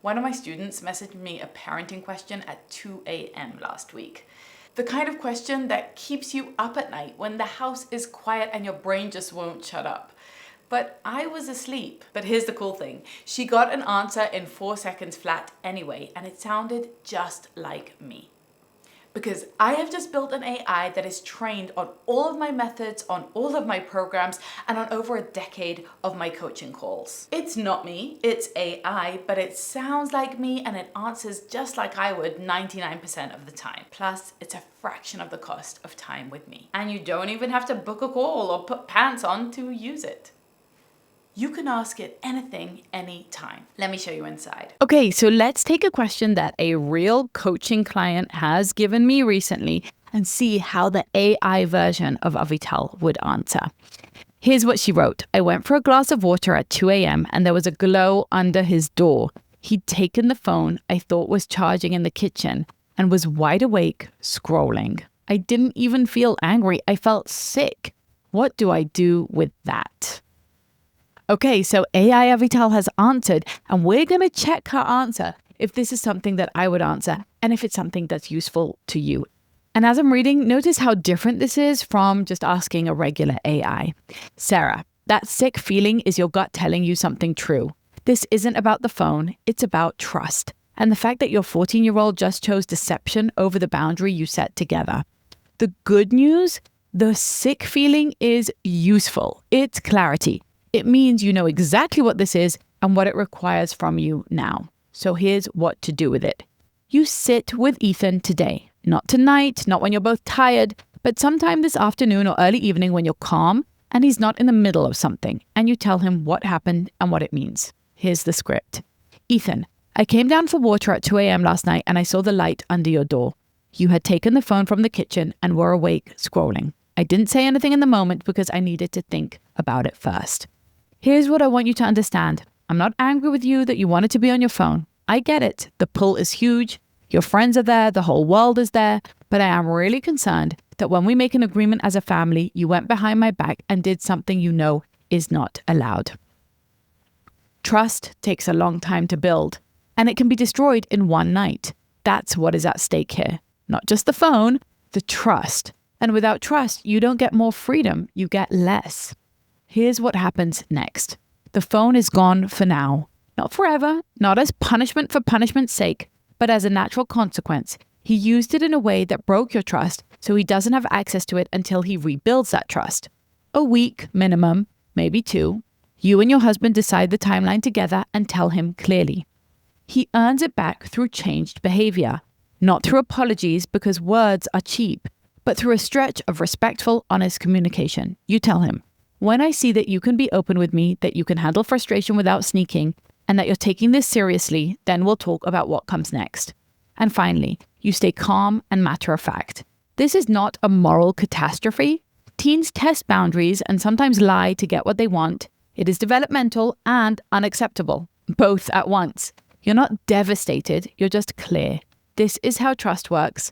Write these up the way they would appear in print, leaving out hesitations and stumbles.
One of my students messaged me a parenting question at 2 a.m. last week. The kind of question that keeps you up at night when the house is quiet and your brain just won't shut up. But I was asleep. But here's the cool thing. She got an answer in 4 seconds flat anyway, and it sounded just like me. Because I have just built an AI that is trained on all of my methods, on all of my programs, and on over a decade of my coaching calls. It's not me, it's AI, but it sounds like me and it answers just like I would 99% of the time. Plus, it's a fraction of the cost of time with me. And you don't even have to book a call or put pants on to use it. You can ask it anything, anytime. Let me show you inside. Okay, so let's take a question that a real coaching client has given me recently and see how the AI version of Avital would answer. Here's what she wrote. I went for a glass of water at 2 a.m. and there was a glow under his door. He'd taken the phone I thought was charging in the kitchen and was wide awake, scrolling. I didn't even feel angry. I felt sick. What do I do with that? Okay, so AI Avital has answered, and we're going to check her answer if this is something that I would answer and if it's something that's useful to you. And as I'm reading, notice how different this is from just asking a regular AI. Sarah, that sick feeling is your gut telling you something true. This isn't about the phone, it's about trust. And the fact that your 14-year-old just chose deception over the boundary you set together. The good news, the sick feeling is useful. It's clarity. It means you know exactly what this is and what it requires from you now. So here's what to do with it. You sit with Ethan today. Not tonight, not when you're both tired, but sometime this afternoon or early evening when you're calm and he's not in the middle of something, and you tell him what happened and what it means. Here's the script. Ethan, I came down for water at 2 a.m. last night and I saw the light under your door. You had taken the phone from the kitchen and were awake scrolling. I didn't say anything in the moment because I needed to think about it first. Here's what I want you to understand. I'm not angry with you that you wanted to be on your phone. I get it. The pull is huge. Your friends are there. The whole world is there. But I am really concerned that when we make an agreement as a family, you went behind my back and did something you know is not allowed. Trust takes a long time to build, and it can be destroyed in one night. That's what is at stake here. Not just the phone, the trust. And without trust, you don't get more freedom. You get less. Here's what happens next. The phone is gone for now. Not forever, not as punishment for punishment's sake, but as a natural consequence. He used it in a way that broke your trust, so he doesn't have access to it until he rebuilds that trust. A week minimum, maybe 2. You and your husband decide the timeline together and tell him clearly. He earns it back through changed behavior, not through apologies because words are cheap, but through a stretch of respectful, honest communication. You tell him, when I see that you can be open with me, that you can handle frustration without sneaking, and that you're taking this seriously, then we'll talk about what comes next. And finally, you stay calm and matter of fact. This is not a moral catastrophe. Teens test boundaries and sometimes lie to get what they want. It is developmental and unacceptable, both at once. You're not devastated, you're just clear. This is how trust works,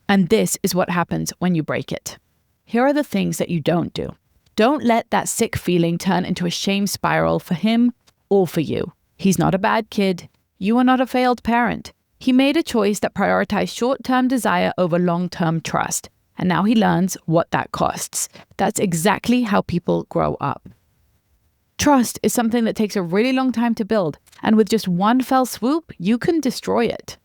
and this is what happens when you break it. Here are the things that you don't do. Don't let that sick feeling turn into a shame spiral for him or for you. He's not a bad kid. You are not a failed parent. He made a choice that prioritized short-term desire over long-term trust. And now he learns what that costs. That's exactly how people grow up. Trust is something that takes a really long time to build. And with just one fell swoop, you can destroy it.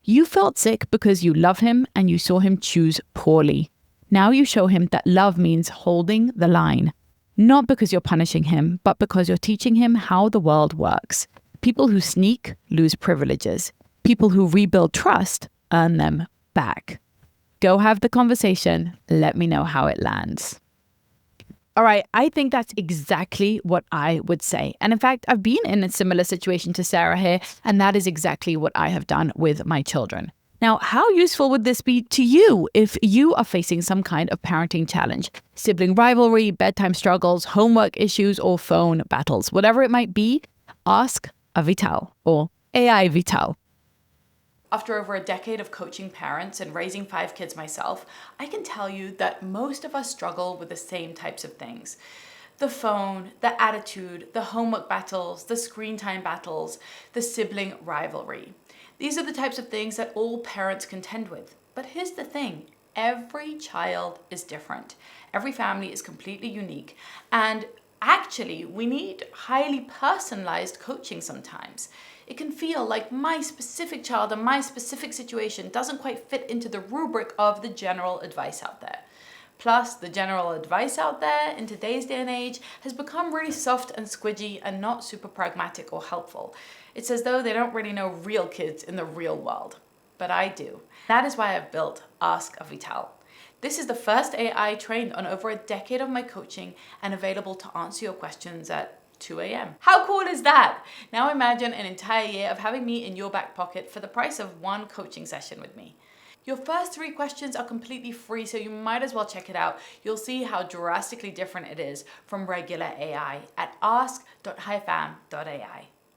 You felt sick because you love him and you saw him choose poorly. Now you show him that love means holding the line. Not because you're punishing him, but because you're teaching him how the world works. People who sneak lose privileges. People who rebuild trust earn them back. Go have the conversation. Let me know how it lands. All right, I think that's exactly what I would say. And in fact, I've been in a similar situation to Sarah here, and that is exactly what I have done with my children. Now, how useful would this be to you if you are facing some kind of parenting challenge? Sibling rivalry, bedtime struggles, homework issues, or phone battles. Whatever it might be, ask Avital or AI Vital. After over a decade of coaching parents and raising 5 kids myself, I can tell you that most of us struggle with the same types of things. The phone, the attitude, the homework battles, the screen time battles, the sibling rivalry. These are the types of things that all parents contend with. But here's the thing, every child is different. Every family is completely unique. And actually, we need highly personalized coaching sometimes. It can feel like my specific child and my specific situation doesn't quite fit into the rubric of the general advice out there. Plus, the general advice out there in today's day and age has become really soft and squidgy and not super pragmatic or helpful. It's as though they don't really know real kids in the real world. But I do. That is why I've built Ask Avital. This is the first AI trained on over a decade of my coaching and available to answer your questions at 2 a.m. How cool is that? Now imagine an entire year of having me in your back pocket for the price of one coaching session with me. Your first 3 questions are completely free, so you might as well check it out. You'll see how drastically different it is from regular AI at ask.hifam.ai.